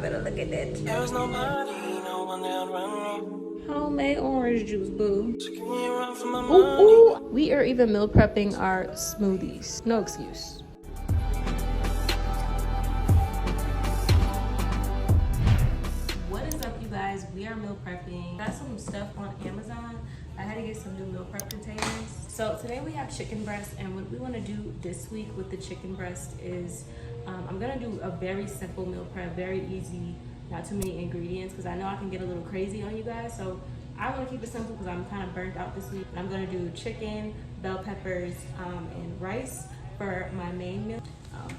better look at that. There's nobody, no one that run. Homemade orange juice, boo. Ooh, ooh. We are even meal prepping our smoothies. No excuse. What is up, you guys? We are meal prepping. Got some stuff on Amazon. I had to get some new meal prep containers. So today we have chicken breast, and what we want to do this week with the chicken breast is I'm gonna do a very simple meal prep, very easy, not too many ingredients, because I know I can get a little crazy on you guys. So I want to keep it simple because I'm kind of burnt out this week. I'm gonna do chicken, bell peppers, and rice for my main meal.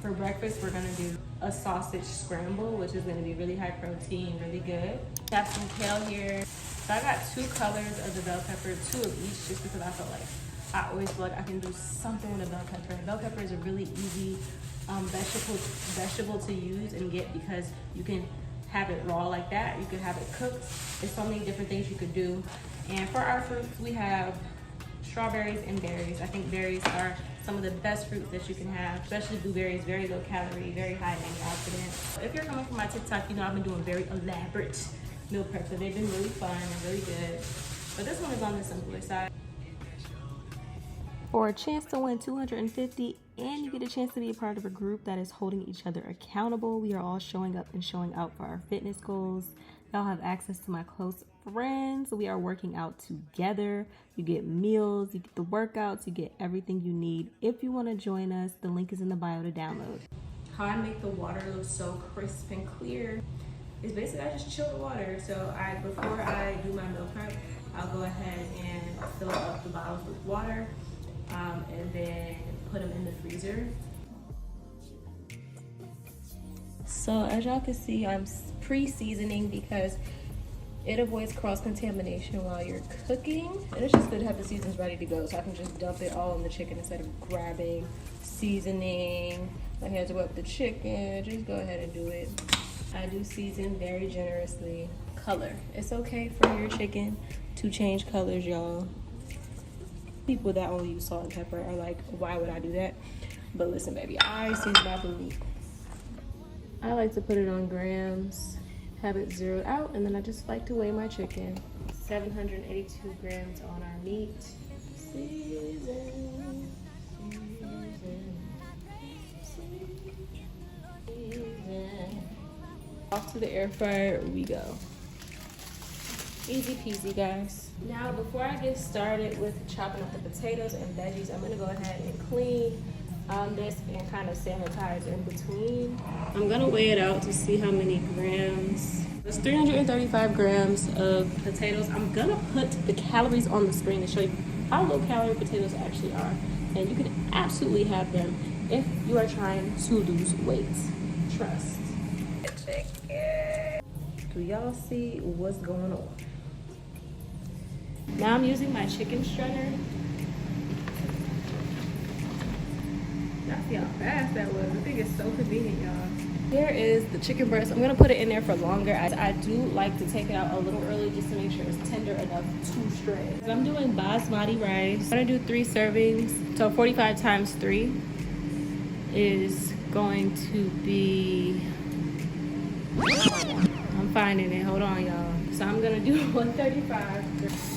For breakfast, we're gonna do a sausage scramble, which is gonna be really high protein, really good. Got some kale here. So I got 2 colors of the bell pepper, 2 of each, just because I feel like I always feel like I can do something with a bell pepper. Bell pepper is a really easy vegetable to use and get, because you can have it raw like that. You can have it cooked. There's so many different things you could do. And for our fruits, we have strawberries and berries. I think berries are some of the best fruits that you can have, especially blueberries, very low calorie, very high antioxidants. If you're coming from my TikTok, you know I've been doing very elaborate meal preps, so they've been really fun and really good. But this one is on the simpler side. For a chance to win $250 and you get a chance to be a part of a group that is holding each other accountable, we are all showing up and showing out for our fitness goals. Y'all have access to my close friends. We are working out together. You get meals, you get the workouts, you get everything you need. If you want to join us, the link is in the bio to download. How I make the water look so crisp and clear is basically I just chill the water. So before I do my meal prep, I'll go ahead and fill up the bottles with water. And then put them in the freezer. So as y'all can see, I'm pre-seasoning because it avoids cross-contamination while you're cooking. And it's just good to have the seasons ready to go, so I can just dump it all in the chicken instead of grabbing, seasoning. My hands are up the chicken, just go ahead and do it. I do season very generously. Color. It's okay for your chicken to change colors, y'all. People that only use salt and pepper are like, why would I do that? But listen, baby, I season my food. I like to put it on grams, have it zeroed out, and then I just like to weigh my chicken. 782 grams on our meat. Season. Off to the air fryer we go. Easy peasy, guys. Now, before I get started with chopping up the potatoes and veggies, I'm gonna go ahead and clean this and kind of sanitize in between. I'm gonna weigh it out to see how many grams. It's 335 grams of potatoes. I'm gonna put the calories on the screen to show you how low calorie potatoes actually are. And you can absolutely have them if you are trying to lose weight. Trust. Do y'all see what's going on? Now I'm using my chicken shredder. Y'all see how fast that was. I think it's so convenient, y'all. Here is the chicken breast. I'm gonna put it in there for longer. I do like to take it out a little early just to make sure it's tender enough to shred. I'm doing basmati rice. I'm gonna do 3 servings. So 45 times 3 is going to be, I'm finding it, hold on, y'all. So I'm gonna do 135.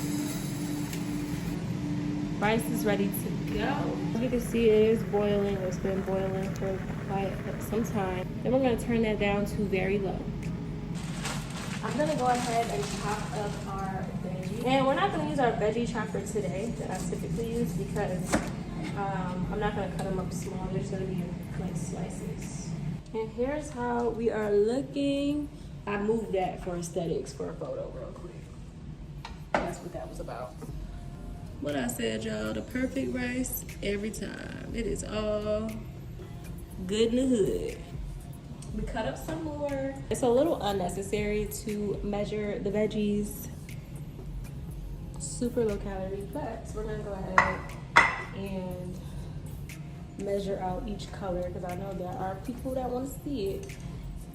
Rice is ready to go. As you can see, it is boiling. It's been boiling for quite some time. Then we're gonna turn that down to very low. I'm gonna go ahead and chop up our veggies. And we're not gonna use our veggie chopper today that I typically use because I'm not gonna cut them up small. They're just gonna be like slices. And here's how we are looking. I moved that for aesthetics for a photo real quick. That's what that was about. What I said, y'all, the perfect rice every time. It is all good in the hood. We cut up some more. It's a little unnecessary to measure the veggies. Super low calorie, but we're gonna go ahead and measure out each color because I know there are people that want to see it.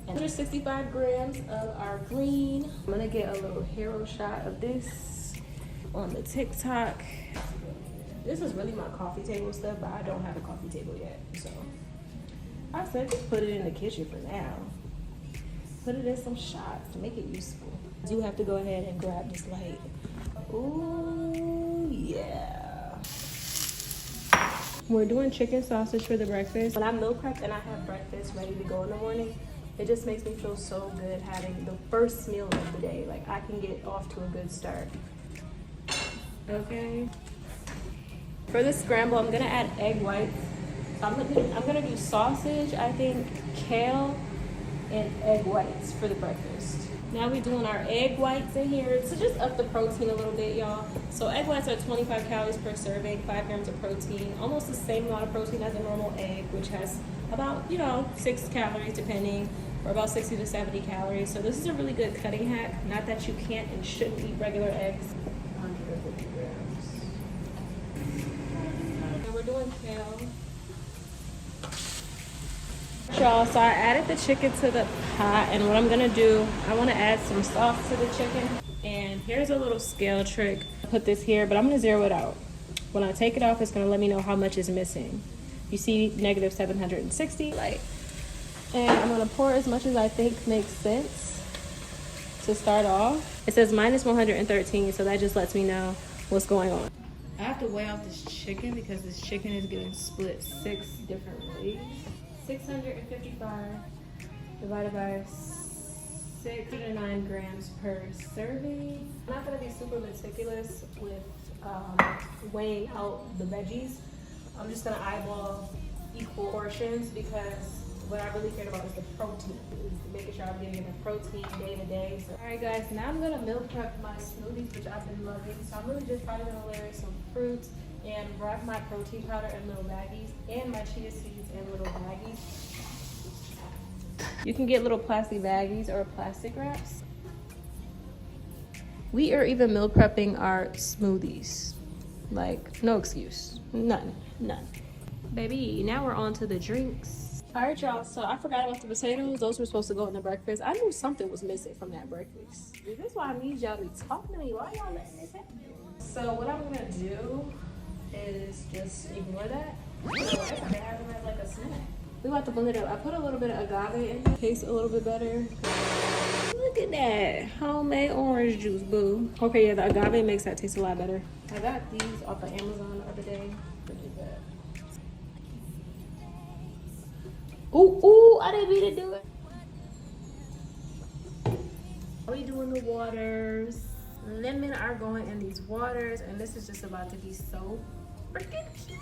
And there's 65 grams of our green. I'm gonna get a little hero shot of this on the TikTok. This is really my coffee table stuff, but I don't have a coffee table yet, so I said just put it in the kitchen for now. put it in some shots to make it useful. I do have to go ahead and grab this light. Ooh, yeah. We're doing chicken sausage for the breakfast. When I meal prep and I have breakfast ready to go in the morning, it just makes me feel so good having the first meal of the day. Like I can get off to a good start. Okay. For the scramble, I'm gonna add egg whites. So I'm gonna do sausage, I think, kale, and egg whites for the breakfast. Now we're doing our egg whites in here to just up the protein a little bit, y'all. So egg whites are 25 calories per serving, 5 grams of protein, almost the same amount of protein as a normal egg, which has about, 6 calories depending, or about 60 to 70 calories. So this is a really good cutting hack. Not that you can't and shouldn't eat regular eggs. 150 grams. And we're doing kale. Y'all, so I added the chicken to the pot, and what I'm gonna do, I want to add some sauce to the chicken. And here's a little scale trick. Put this here, but I'm gonna zero it out. When I take it off, it's gonna let me know how much is missing. You see negative 760, like, and I'm gonna pour as much as I think makes sense to start off. It says minus 113, so that just lets me know what's going on. I have to weigh out this chicken because this chicken is getting split 6 different ways. 655 divided by 609 grams per serving. I'm not gonna be super meticulous with weighing out the veggies. I'm just gonna eyeball equal portions because what I really care about is the protein, making sure I'm getting enough protein day to day. So, all right guys, now I'm gonna meal prep my smoothies, which I've been loving. So I'm really just probably gonna layer some fruits and wrap my protein powder in little baggies and my chia seeds in little baggies. You can get little plastic baggies or plastic wraps. We are even meal prepping our smoothies. Like, no excuse. None. Baby, now we're on to the drinks. All right, y'all, so I forgot about the potatoes. Those were supposed to go in the breakfast. I knew something was missing from that breakfast. This is why I need y'all to be talking to me. Why y'all letting this happen? So what I'm gonna do is just ignore that. Otherwise, I can have them as like a snack. We about to blend it up. I put a little bit of agave in it. Tastes a little bit better. Look at that. Homemade orange juice, boo. Okay, yeah, the agave makes that taste a lot better. I got these off of Amazon the other day. Look at that. Ooh, I didn't mean to do it. Are we doing the waters? Lemon are going in these waters, and this is just about to be so freaking cute.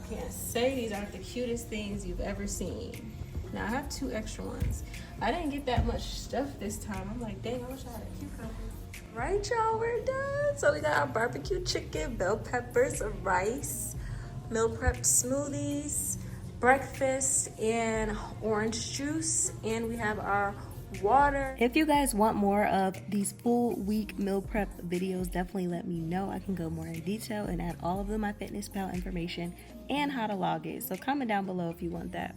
Can't say these aren't the cutest things you've ever seen. Now I have 2 extra ones. I didn't get that much stuff this time. I'm like, dang, I wish I had a cucumber. Right, y'all, we're done. So we got our barbecue chicken, bell peppers, rice, meal prepped smoothies, breakfast, and orange juice, and we have our water. If you guys want more of these full week meal prep videos, definitely let me know. I can go more in detail and add all of the MyFitnessPal information and how to log it. So comment down below if you want that.